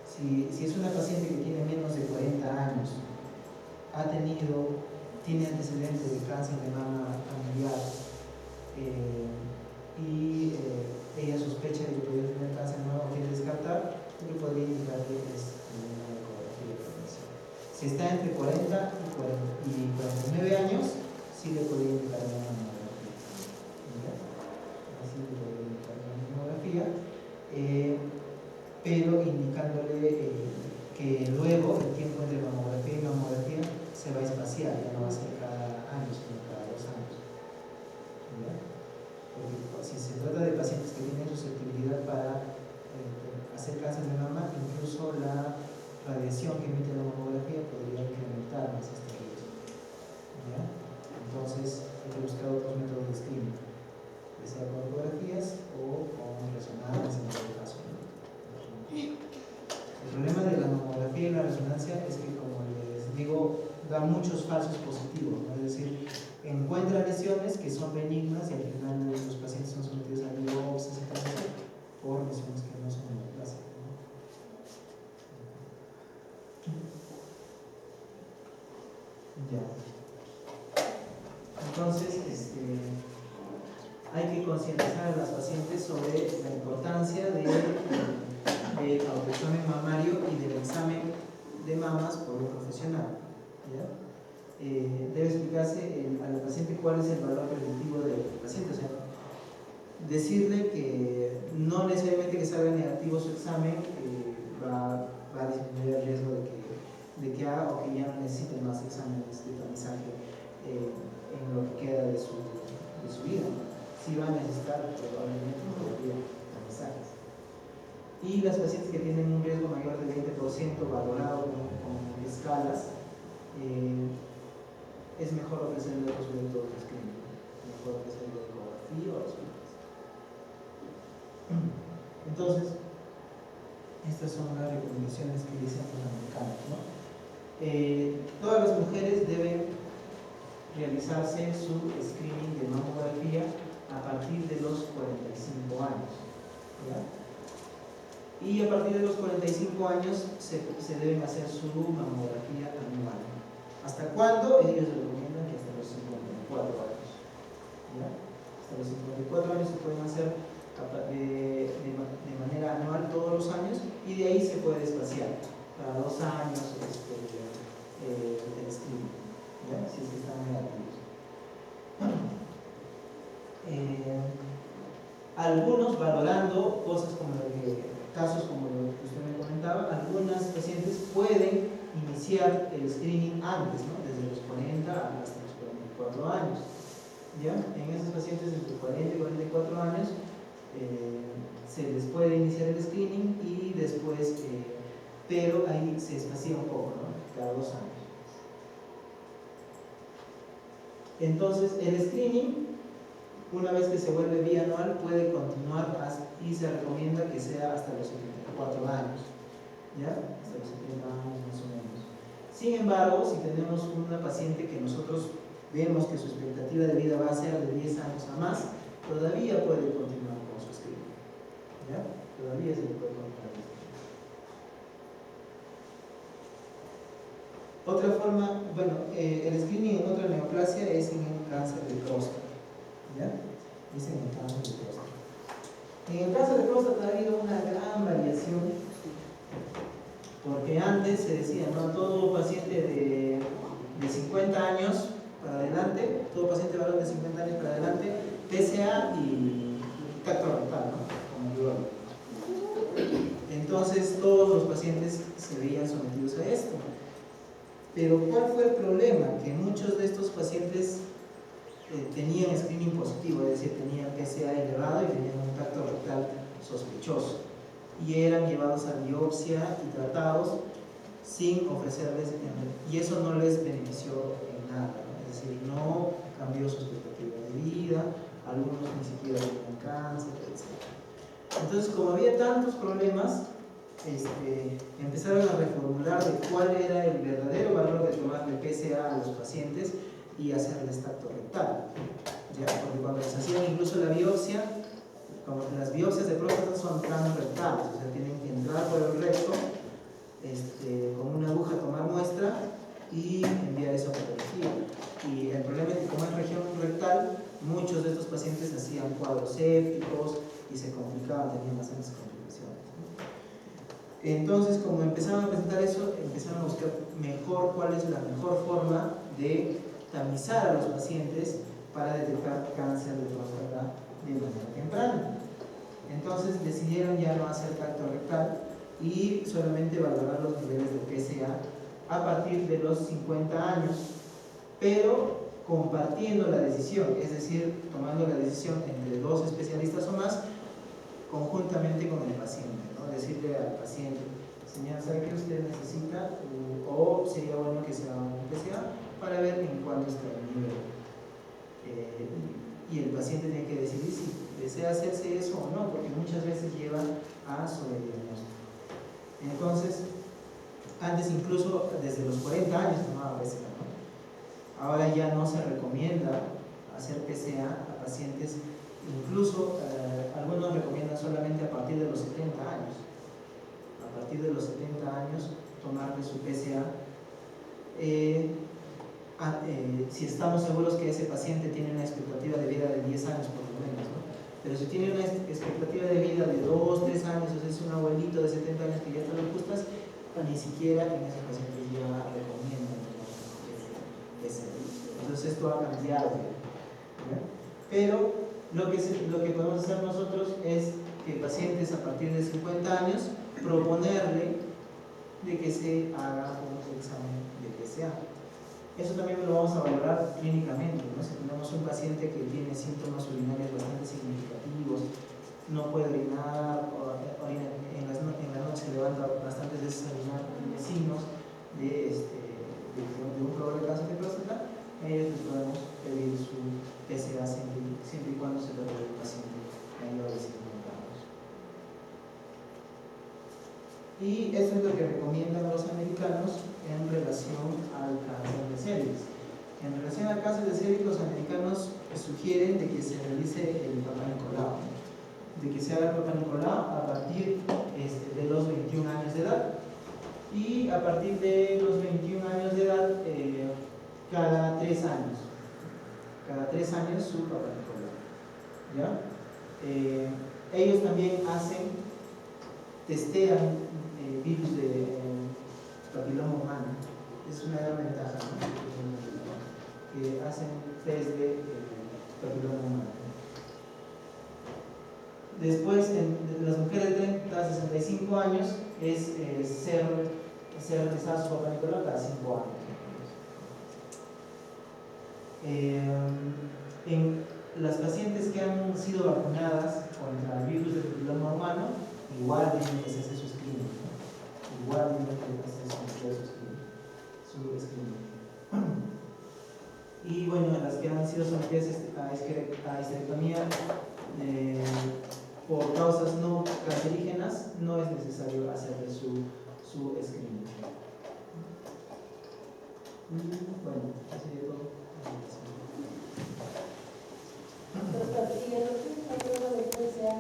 si es una paciente que tiene menos de 40 años, tiene antecedentes de cáncer de mama familiar, y ella sospecha de que podría tener cáncer nuevo o quiere descartar, lo que podría indicarle es una ecografía de potencial. Si está entre 40 y 49 años, sí le podría indicar una mamografía. Así le podría indicar una mamografía, pero indicándole que luego el tiempo entre mamografía y mamografía se va a espaciar, ya no va a ser cada año, sino cada 2 años. ¿Ya? Porque si se trata de pacientes que tienen susceptibilidad para hacer cáncer de mama, incluso la radiación que emite la mamografía podría incrementar más este riesgo. ¿Ya? Entonces hay que buscar otros métodos de screening, ya sea con ecografías o con resonancia en este caso, ¿no? El problema de la mamografía y la resonancia es que, como les digo, da muchos falsos positivos, ¿no? Es decir, encuentra lesiones que son benignas y al final los pacientes son sometidos a biopsias y cáncer por lesiones que no son neoplásicas, ¿no? Ya. Entonces, hay que concientizar a las pacientes sobre la importancia del autoexamen mamario y del examen de mamas por un profesional. ¿Ya? Debe explicarse a la paciente cuál es el valor predictivo del paciente, o sea, decirle que no necesariamente que salga negativo su examen va a disminuir el riesgo de que haga o que ya no necesite más exámenes de tamizaje en lo que queda de su vida. Si va a necesitar probablemente todavía tamizajes. Y las pacientes que tienen un riesgo mayor del 20% valorado con escalas, es mejor ofrecerle otros métodos de screening, mejor ofrecerle ecografía o resultados. Entonces, estas son las recomendaciones que dicen los americanos, ¿no? Todas las mujeres deben realizarse su screening de mamografía a partir de los 45 años. ¿Ya? Y a partir de los 45 años se deben hacer su mamografía anual. ¿Hasta cuándo? Ellos recomiendan que hasta los 54 años. ¿Ya? Hasta los 54 años se pueden hacer de manera anual todos los años, y de ahí se puede espaciar cada 2 años el screening, ¿ya? Si es que están negativos. Algunos, valorando cosas como casos como lo que usted me comentaba, algunas pacientes pueden iniciar el screening antes, ¿no? Desde los 40 hasta los 44 años. ¿Ya? En esas pacientes entre 40 y 44 años se les puede iniciar el screening y después, pero ahí se espacía un poco, ¿no? Cada 2 años. Entonces, el screening, una vez que se vuelve bianual, puede continuar y se recomienda que sea hasta los 74 años. ¿ya? Hasta los 70 años más o menos. Sin embargo, si tenemos una paciente que nosotros vemos que su expectativa de vida va a ser de 10 años a más, todavía puede continuar con su screening, ¿ya? Todavía se le puede continuar. Otra forma, bueno, el screening en otra neoplasia es en el cáncer de próstata, ¿ya? Es en el cáncer de próstata. En el cáncer de próstata ha habido una gran variación, porque antes se decía, no, todo paciente de 50 años para adelante, todo paciente varón de 50 años para adelante, PSA y tacto rectal, ¿no? Como biólogo. Entonces todos los pacientes se veían sometidos a esto. Pero ¿cuál fue el problema? Que muchos de estos pacientes tenían screening positivo, es decir, tenían PSA elevado y tenían un tacto rectal sospechoso, y eran llevados a biopsia y tratados sin ofrecerles, y eso no les benefició en nada, ¿no? Es decir, no cambió su expectativa de vida, algunos ni siquiera tenían cáncer, etc. Entonces, como había tantos problemas, empezaron a reformular de cuál era el verdadero valor de tomarle PSA a los pacientes y hacerles tacto rectal, ¿ya? Porque cuando les hacían incluso la biopsia, como las biopsias de próstata son transrectales, o sea, tienen que entrar por el recto, con una aguja tomar muestra y enviar esa patología. Y el problema es que como es región rectal, muchos de estos pacientes hacían cuadros sépticos y se complicaban, tenían bastantes complicaciones, ¿no? Entonces, como empezaron a presentar eso, empezaron a buscar mejor cuál es la mejor forma de tamizar a los pacientes para detectar cáncer de próstata de manera temprana. Entonces decidieron ya no hacer tacto rectal y solamente valorar los niveles de PSA a partir de los 50 años, pero compartiendo la decisión, es decir, tomando la decisión entre dos especialistas o más, conjuntamente con el paciente, ¿no? Decirle al paciente, señora, ¿sabe qué usted necesita? O sería bueno que se haga un PSA para ver en cuánto está el nivel. Y el paciente tiene que decidir si desea hacerse eso o no, porque muchas veces lleva a sobrediagnóstico. Entonces, antes incluso desde los 40 años tomaba PSA, ¿no? Ahora ya no se recomienda hacer PSA a pacientes, incluso algunos recomiendan solamente a partir de los 70 años. A partir de los 70 años tomarle su PSA. Si estamos seguros que ese paciente tiene una expectativa de vida de 10 años por lo menos, ¿no? Pero si tiene una expectativa de vida de 2, 3 años, o sea, es un abuelito de 70 años que ya está en justas, ni siquiera en esos pacientes ya recomiendan ese. Entonces esto ha cambiado, ¿ya? Pero lo que podemos hacer nosotros es que pacientes a partir de 50 años proponerle de que se haga un examen de PSA. Eso también lo vamos a valorar clínicamente, ¿no? Si tenemos un paciente que tiene síntomas urinarios bastante significativos, no puede orinar, en la noche se levanta bastantes veces a orinar, tiene signos de un probable cáncer de próstata, ellos les podemos pedir su PSA siempre y cuando se trate de un paciente mayor de 50 años. Y esto es lo que recomiendan los americanos en relación al cáncer de cervix. En relación al cáncer de cervix, los americanos sugieren de que se realice el Papa Nicolau, de que se haga el Papa Nicolau a partir de los 21 años de edad, y a partir de los 21 años de edad, cada 3 años. Cada 3 años su Papa Nicolau, ¿ya? Ellos también testean virus de papiloma humano. Es una gran ventaja, ¿no? Que hacen test de papiloma humano. Después, en las mujeres de 30 a 65 años, es ser realizado su Papa Nicolau cada 5 años. En las pacientes que han sido vacunadas contra el virus del papiloma humano, igual tienen que hacerse su screening, ¿no? Igual tienen que hacerse su screening. Y bueno, las que han sido sometidas a histerectomía por causas no cancerígenas, no es necesario hacerle su su escrito. Bueno, así de todo. Pero partiendo